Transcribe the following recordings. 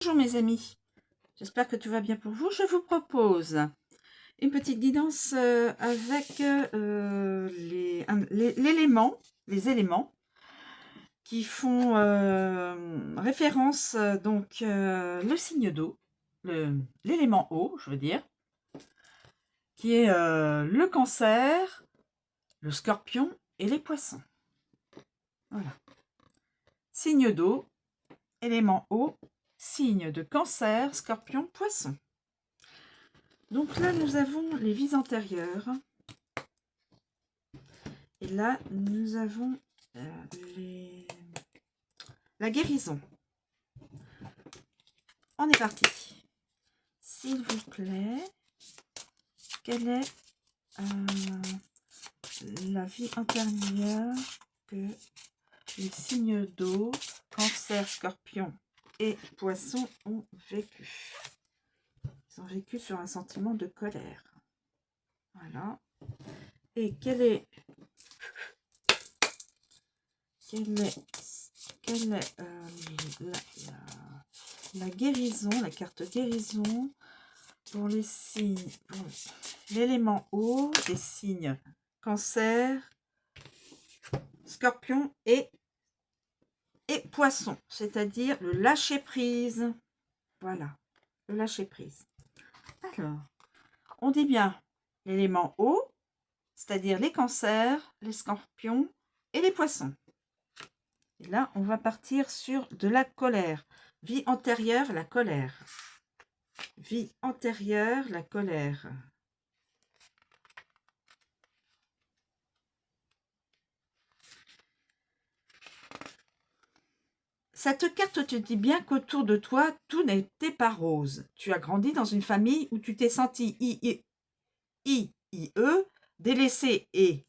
Bonjour mes amis, j'espère que tout va bien pour vous. Je vous propose une petite guidance avec les éléments qui font référence le signe d'eau, l'élément eau, je veux dire, qui est le Cancer, le Scorpion et les Poissons. Voilà. Signe d'eau, élément eau, signe de Cancer, Scorpion, Poisson. Donc là, nous avons les vies antérieures. Et là, nous avons la guérison. On est parti. S'il vous plaît, quelle est la vie antérieure que les signes d'eau, Cancer, Scorpion et Poisson ont vécu? Ils ont vécu sur un sentiment de colère. Voilà. Et quelle est la guérison, la carte guérison pour les signes, pour l'élément eau, des signes Cancer, Scorpion et Poisson, c'est-à-dire le lâcher-prise. Voilà, le lâcher-prise. Alors, on dit bien l'élément eau, c'est-à-dire les Cancers, les Scorpions et les Poissons. Et là, on va partir sur de la colère. Vie antérieure, la colère. Vie antérieure, la colère. Cette carte te dit bien qu'autour de toi, tout n'était pas rose. Tu as grandi dans une famille où tu t'es senti délaissé et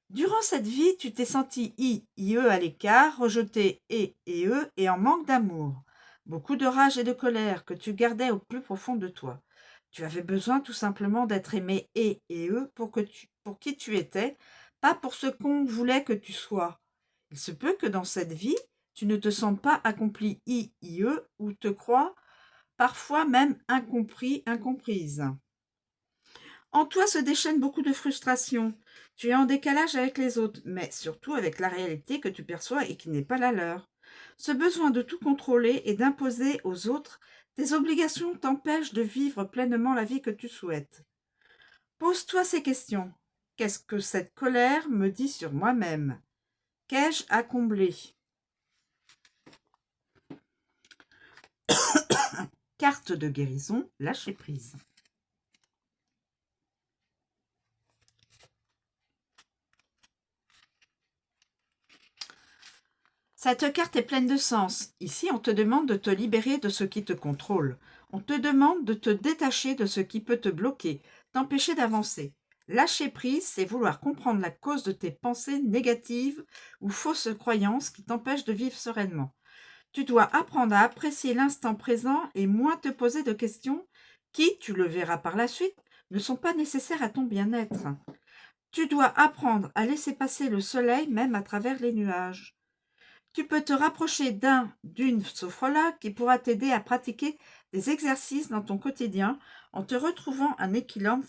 Durant cette vie, tu t'es senti à l'écart, rejeté et en manque d'amour. Beaucoup de rage et de colère que tu gardais au plus profond de toi. Tu avais besoin tout simplement d'être aimé et pour qui tu étais, pas pour ce qu'on voulait que tu sois. Il se peut que dans cette vie, tu ne te sentes pas accompli ou te crois parfois même incompris, incomprise. En toi se déchaînent beaucoup de frustrations. Tu es en décalage avec les autres, mais surtout avec la réalité que tu perçois et qui n'est pas la leur. Ce besoin de tout contrôler et d'imposer aux autres tes obligations t'empêche de vivre pleinement la vie que tu souhaites. Pose-toi ces questions. Qu'est-ce que cette colère me dit sur moi-même? Qu'ai-je à combler? Carte de guérison, lâcher prise. Cette carte est pleine de sens. Ici, on te demande de te libérer de ce qui te contrôle. On te demande de te détacher de ce qui peut te bloquer, t'empêcher d'avancer. Lâcher prise, c'est vouloir comprendre la cause de tes pensées négatives ou fausses croyances qui t'empêchent de vivre sereinement. Tu dois apprendre à apprécier l'instant présent et moins te poser de questions qui, tu le verras par la suite, ne sont pas nécessaires à ton bien-être. Tu dois apprendre à laisser passer le soleil même à travers les nuages. Tu peux te rapprocher d'une sophrologue qui pourra t'aider à pratiquer des exercices dans ton quotidien en te retrouvant un équilibre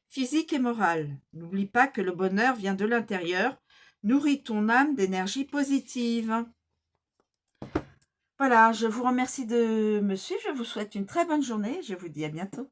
physique et moral. N'oublie pas que le bonheur vient de l'intérieur. Nourris ton âme d'énergie positive. Voilà, je vous remercie de me suivre. Je vous souhaite une très bonne journée. Je vous dis à bientôt.